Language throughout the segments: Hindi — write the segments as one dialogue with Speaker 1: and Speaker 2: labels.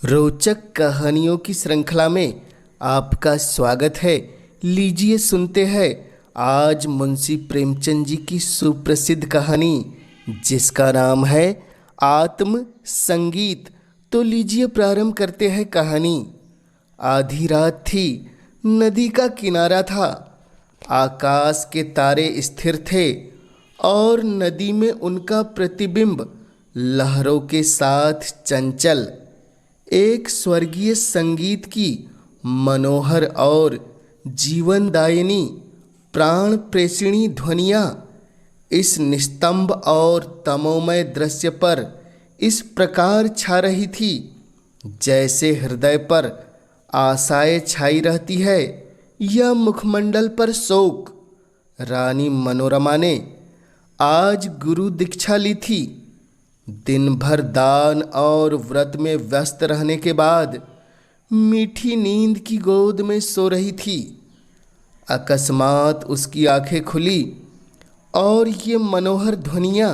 Speaker 1: रोचक कहानियों की श्रृंखला में आपका स्वागत है। लीजिए सुनते हैं आज मुंशी प्रेमचंद जी की सुप्रसिद्ध कहानी जिसका नाम है आत्म संगीत। तो लीजिए प्रारंभ करते हैं कहानी। आधी रात थी, नदी का किनारा था, आकाश के तारे स्थिर थे और नदी में उनका प्रतिबिंब लहरों के साथ चंचल। एक स्वर्गीय संगीत की मनोहर और जीवनदायिनी प्राण प्रेषिणी ध्वनियाँ इस निस्तंभ और तमोमय दृश्य पर इस प्रकार छा रही थी जैसे हृदय पर आशाएं छाई रहती है या मुखमंडल पर शोक। रानी मनोरमा ने आज गुरु दीक्षा ली थी। दिन भर दान और व्रत में व्यस्त रहने के बाद मीठी नींद की गोद में सो रही थी। अकस्मात उसकी आंखें खुली और ये मनोहर ध्वनियाँ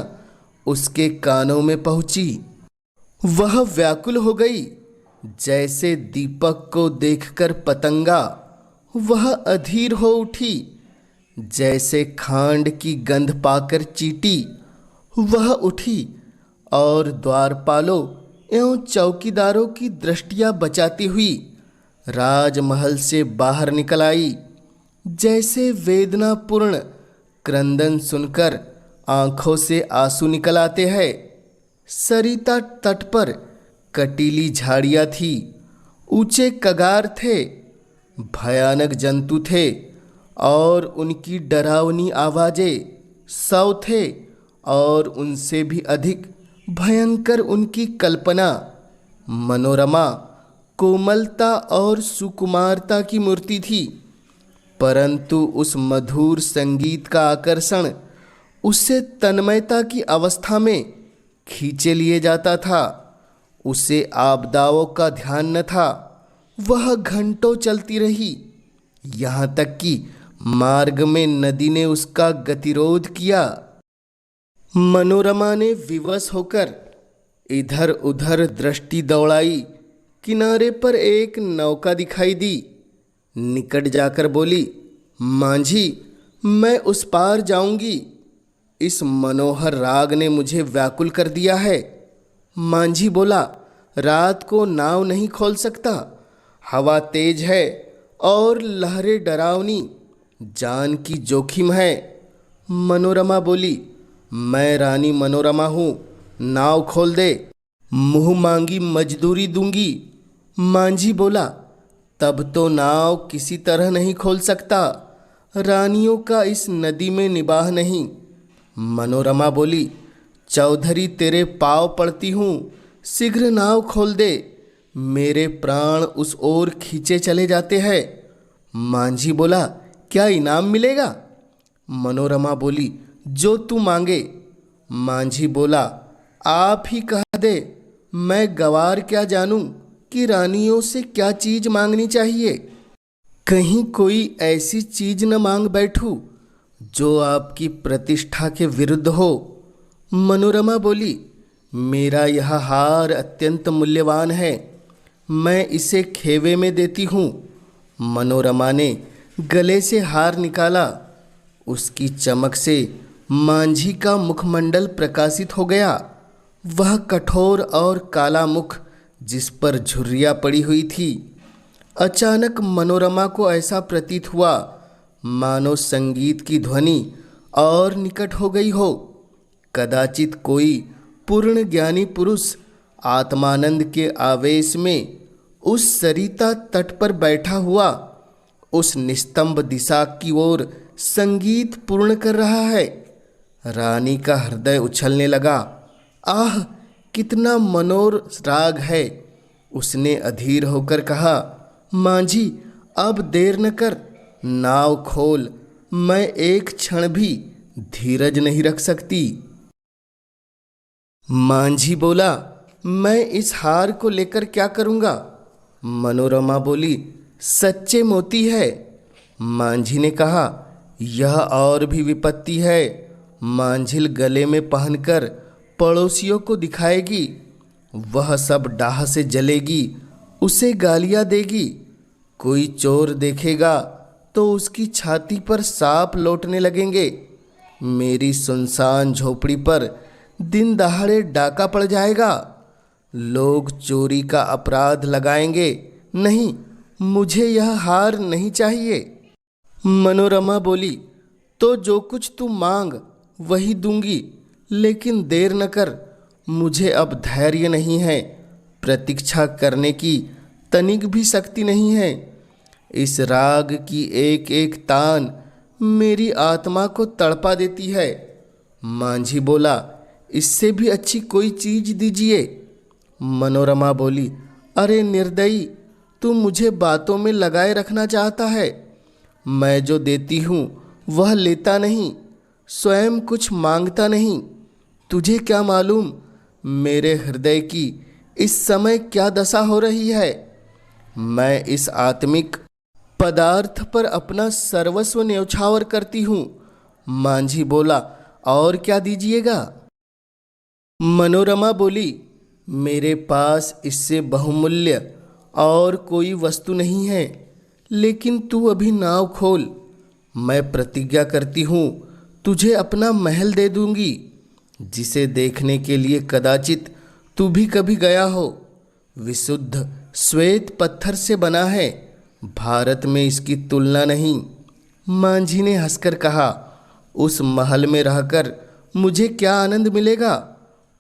Speaker 1: उसके कानों में पहुंची। वह व्याकुल हो गई जैसे दीपक को देखकर पतंगा। वह अधीर हो उठी जैसे खांड की गंध पाकर चींटी। वह उठी और द्वारपालों एवं चौकीदारों की दृष्टियां बचाती हुई राजमहल से बाहर निकल आई। जैसे वेदनापूर्ण क्रंदन सुनकर आंखों से आंसू निकल आते हैं। सरिता तट पर कटीली झाड़ियां थी, ऊंचे कगार थे, भयानक जंतु थे और उनकी डरावनी आवाजें सौ थे और उनसे भी अधिक भयंकर उनकी कल्पना। मनोरमा कोमलता और सुकुमारता की मूर्ति थी, परंतु उस मधुर संगीत का आकर्षण उसे तन्मयता की अवस्था में खींचे लिए जाता था। उसे आपदाओं का ध्यान न था। वह घंटों चलती रही, यहाँ तक कि मार्ग में नदी ने उसका गतिरोध किया। मनोरमा ने विवश होकर इधर उधर दृष्टि दौड़ाई। किनारे पर एक नौका दिखाई दी। निकट जाकर बोली, मांझी, मैं उस पार जाऊंगी। इस मनोहर राग ने मुझे व्याकुल कर दिया है। मांझी बोला, रात को नाव नहीं खोल सकता, हवा तेज है और लहरें डरावनी, जान की जोखिम है। मनोरमा बोली, मैं रानी मनोरमा हूँ, नाव खोल दे, मुँह मांगी मजदूरी दूंगी। मांझी बोला, तब तो नाव किसी तरह नहीं खोल सकता, रानियों का इस नदी में निबाह नहीं। मनोरमा बोली, चौधरी तेरे पाँव पड़ती हूँ, शीघ्र नाव खोल दे, मेरे प्राण उस ओर खींचे चले जाते हैं। मांझी बोला, क्या इनाम मिलेगा? मनोरमा बोली, जो तू मांगे। मांझी बोला, आप ही कह दे, मैं गवार क्या जानूं कि रानियों से क्या चीज मांगनी चाहिए। कहीं कोई ऐसी चीज न मांग बैठूं जो आपकी प्रतिष्ठा के विरुद्ध हो। मनोरमा बोली, मेरा यह हार अत्यंत मूल्यवान है, मैं इसे खेवे में देती हूँ। मनोरमा ने गले से हार निकाला। उसकी चमक से मांझी का मुखमंडल प्रकाशित हो गया। वह कठोर और काला मुख जिस पर झुर्रियाँ पड़ी हुई थी। अचानक मनोरमा को ऐसा प्रतीत हुआ मानो संगीत की ध्वनि और निकट हो गई हो। कदाचित कोई पूर्ण ज्ञानी पुरुष आत्मानंद के आवेश में उस सरिता तट पर बैठा हुआ उस निस्तंभ दिशा की ओर संगीत पूर्ण कर रहा है। रानी का हृदय उछलने लगा। आह, कितना मनोर राग है। उसने अधीर होकर कहा, मांझी, अब देर न कर, नाव खोल, मैं एक क्षण भी धीरज नहीं रख सकती। मांझी बोला, मैं इस हार को लेकर क्या करूँगा? मनोरमा बोली, सच्चे मोती है। मांझी ने कहा, यह और भी विपत्ति है। मांझिल गले में पहनकर पड़ोसियों को दिखाएगी। वह सब डाह से जलेगी, उसे गालियाँ देगी। कोई चोर देखेगा तो उसकी छाती पर सांप लौटने लगेंगे। मेरी सुनसान झोपड़ी पर दिन दहाड़े डाका पड़ जाएगा। लोग चोरी का अपराध लगाएंगे। नहीं, मुझे यह हार नहीं चाहिए। मनोरमा बोली, तो जो कुछ तू मांग वही दूंगी, लेकिन देर न कर। मुझे अब धैर्य नहीं है, प्रतीक्षा करने की तनिक भी शक्ति नहीं है। इस राग की एक एक तान मेरी आत्मा को तड़पा देती है। मांझी बोला, इससे भी अच्छी कोई चीज दीजिए। मनोरमा बोली, अरे निर्दयी, तू मुझे बातों में लगाए रखना चाहता है। मैं जो देती हूँ वह लेता नहीं, स्वयं कुछ मांगता नहीं। तुझे क्या मालूम मेरे हृदय की इस समय क्या दशा हो रही है। मैं इस आत्मिक पदार्थ पर अपना सर्वस्व न्यौछावर करती हूँ। मांझी बोला, और क्या दीजिएगा। मनोरमा बोली, मेरे पास इससे बहुमूल्य और कोई वस्तु नहीं है, लेकिन तू अभी नाव खोल। मैं प्रतिज्ञा करती हूँ तुझे अपना महल दे दूंगी, जिसे देखने के लिए कदाचित तू भी कभी गया हो। विशुद्ध श्वेत पत्थर से बना है, भारत में इसकी तुलना नहीं। मांझी ने हंसकर कहा, उस महल में रहकर मुझे क्या आनंद मिलेगा।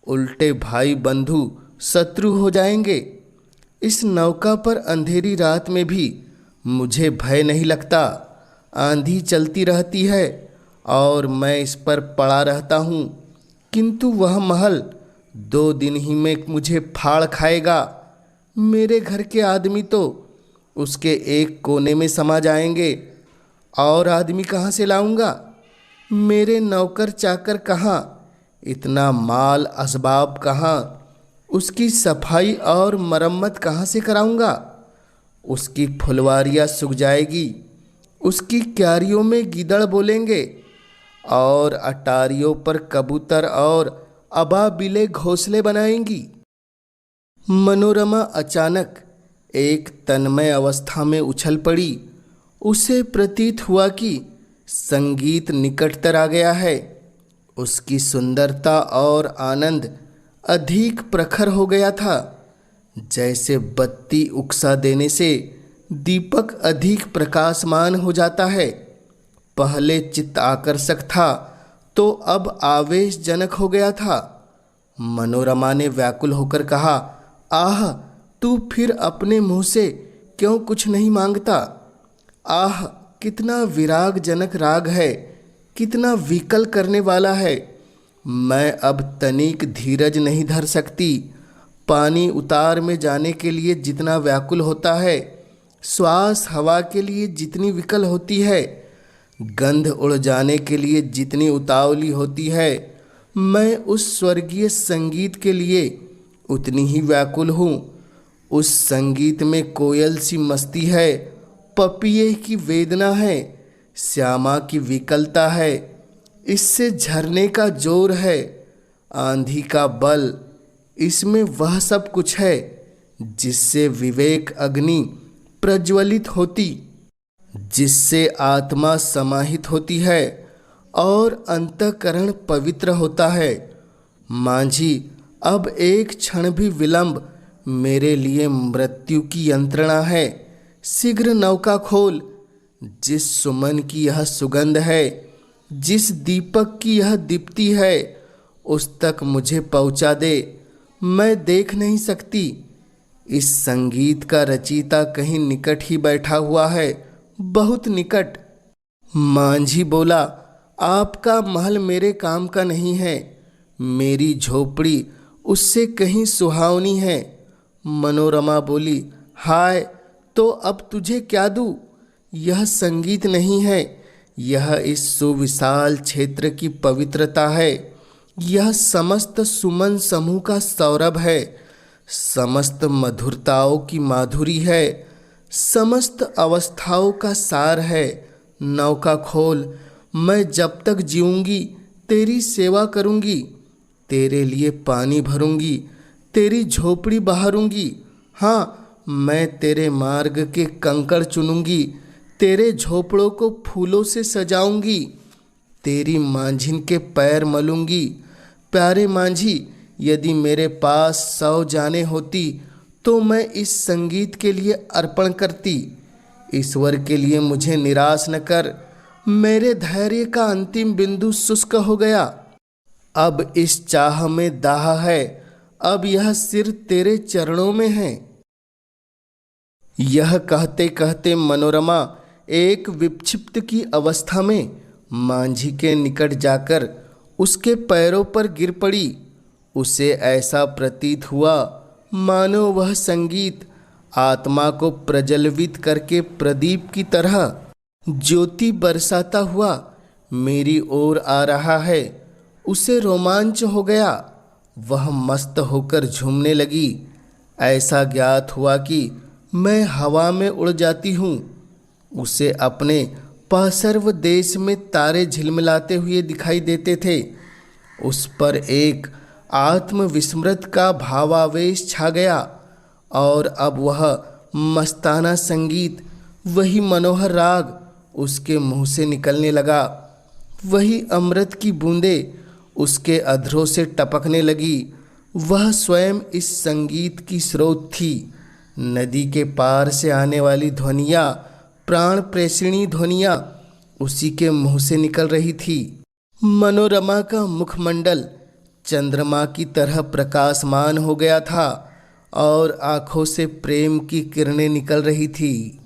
Speaker 1: उल्टे भाई बंधु शत्रु हो जाएंगे। इस नौका पर अंधेरी रात में भी मुझे भय नहीं लगता। आंधी चलती रहती है और मैं इस पर पड़ा रहता हूँ, किंतु वह महल 2 दिन ही में मुझे फाड़ खाएगा। मेरे घर के आदमी तो उसके एक कोने में समा जाएंगे, और आदमी कहाँ से लाऊंगा। मेरे नौकर चाकर कहाँ, इतना माल असबाब कहाँ, उसकी सफाई और मरम्मत कहाँ से कराऊंगा। उसकी फुलवारियाँ सूख जाएगी, उसकी क्यारियों में गीदड़ बोलेंगे, और अटारियों पर कबूतर और अबाबिले घोंसले बनाएंगी। मनोरमा अचानक एक तन्मय अवस्था में उछल पड़ी। उसे प्रतीत हुआ कि संगीत निकटतर आ गया है। उसकी सुंदरता और आनंद अधिक प्रखर हो गया था। जैसे बत्ती उकसा देने से दीपक अधिक प्रकाशमान हो जाता है। पहले चित्त आकर्षक था तो अब आवेशजनक हो गया था। मनोरमा ने व्याकुल होकर कहा, आह, तू फिर अपने मुंह से क्यों कुछ नहीं मांगता। आह, कितना विरागजनक राग है, कितना विकल करने वाला है। मैं अब तनिक धीरज नहीं धर सकती। पानी उतार में जाने के लिए जितना व्याकुल होता है, श्वास हवा के लिए जितनी विकल होती है, गंध उड़ जाने के लिए जितनी उतावली होती है, मैं उस स्वर्गीय संगीत के लिए उतनी ही व्याकुल हूँ। उस संगीत में कोयल सी मस्ती है, पपिये की वेदना है, श्यामा की विकलता है, इससे झरने का जोर है, आंधी का बल, इसमें वह सब कुछ है जिससे विवेक अग्नि प्रज्वलित होती, जिससे आत्मा समाहित होती है और अंतःकरण पवित्र होता है। मांझी, अब एक क्षण भी विलंब मेरे लिए मृत्यु की यंत्रणा है। शीघ्र नौका खोल। जिस सुमन की यह सुगंध है, जिस दीपक की यह दीप्ति है, उस तक मुझे पहुंचा दे। मैं देख नहीं सकती। इस संगीत का रचयिता कहीं निकट ही बैठा हुआ है, बहुत निकट। मांझी बोला, आपका महल मेरे काम का नहीं है, मेरी झोपड़ी उससे कहीं सुहावनी है। मनोरमा बोली, हाय, तो अब तुझे क्या दूँ। यह संगीत नहीं है, यह इस सुविशाल क्षेत्र की पवित्रता है। यह समस्त सुमन समूह का सौरभ है, समस्त मधुरताओं की माधुरी है, समस्त अवस्थाओं का सार है। नौका खोल। मैं जब तक जीऊँगी तेरी सेवा करूँगी, तेरे लिए पानी भरूँगी, तेरी झोपड़ी बहारूंगी। हाँ, मैं तेरे मार्ग के कंकड़ चुनूंगी, तेरे झोपड़ों को फूलों से सजाऊंगी, तेरी मांझिन के पैर मलूंगी। प्यारे मांझी, यदि मेरे पास 100 जानें होती तो मैं इस संगीत के लिए अर्पण करती। ईश्वर के लिए मुझे निराश न कर, मेरे धैर्य का अंतिम बिंदु शुष्क हो गया। अब इस चाह में दाह है, अब यह सिर तेरे चरणों में है। यह कहते कहते मनोरमा एक विक्षिप्त की अवस्था में मांझी के निकट जाकर उसके पैरों पर गिर पड़ी। उसे ऐसा प्रतीत हुआ मानो वह संगीत आत्मा को प्रज्वलित करके प्रदीप की तरह ज्योति बरसाता हुआ मेरी ओर आ रहा है। उसे रोमांच हो गया, वह मस्त होकर झूमने लगी। ऐसा ज्ञात हुआ कि मैं हवा में उड़ जाती हूँ। उसे अपने पार्श्व देश में तारे झिलमिलाते हुए दिखाई देते थे। उस पर एक आत्मविस्मृत का भावावेश छा गया और अब वह मस्ताना संगीत, वही मनोहर राग उसके मुंह से निकलने लगा। वही अमृत की बूंदें उसके अधरों से टपकने लगी। वह स्वयं इस संगीत की स्रोत थी। नदी के पार से आने वाली ध्वनियाँ, प्राण प्रेषिणी ध्वनियाँ उसी के मुंह से निकल रही थी। मनोरमा का मुखमंडल चंद्रमा की तरह प्रकाशमान हो गया था और आंखों से प्रेम की किरणें निकल रही थी।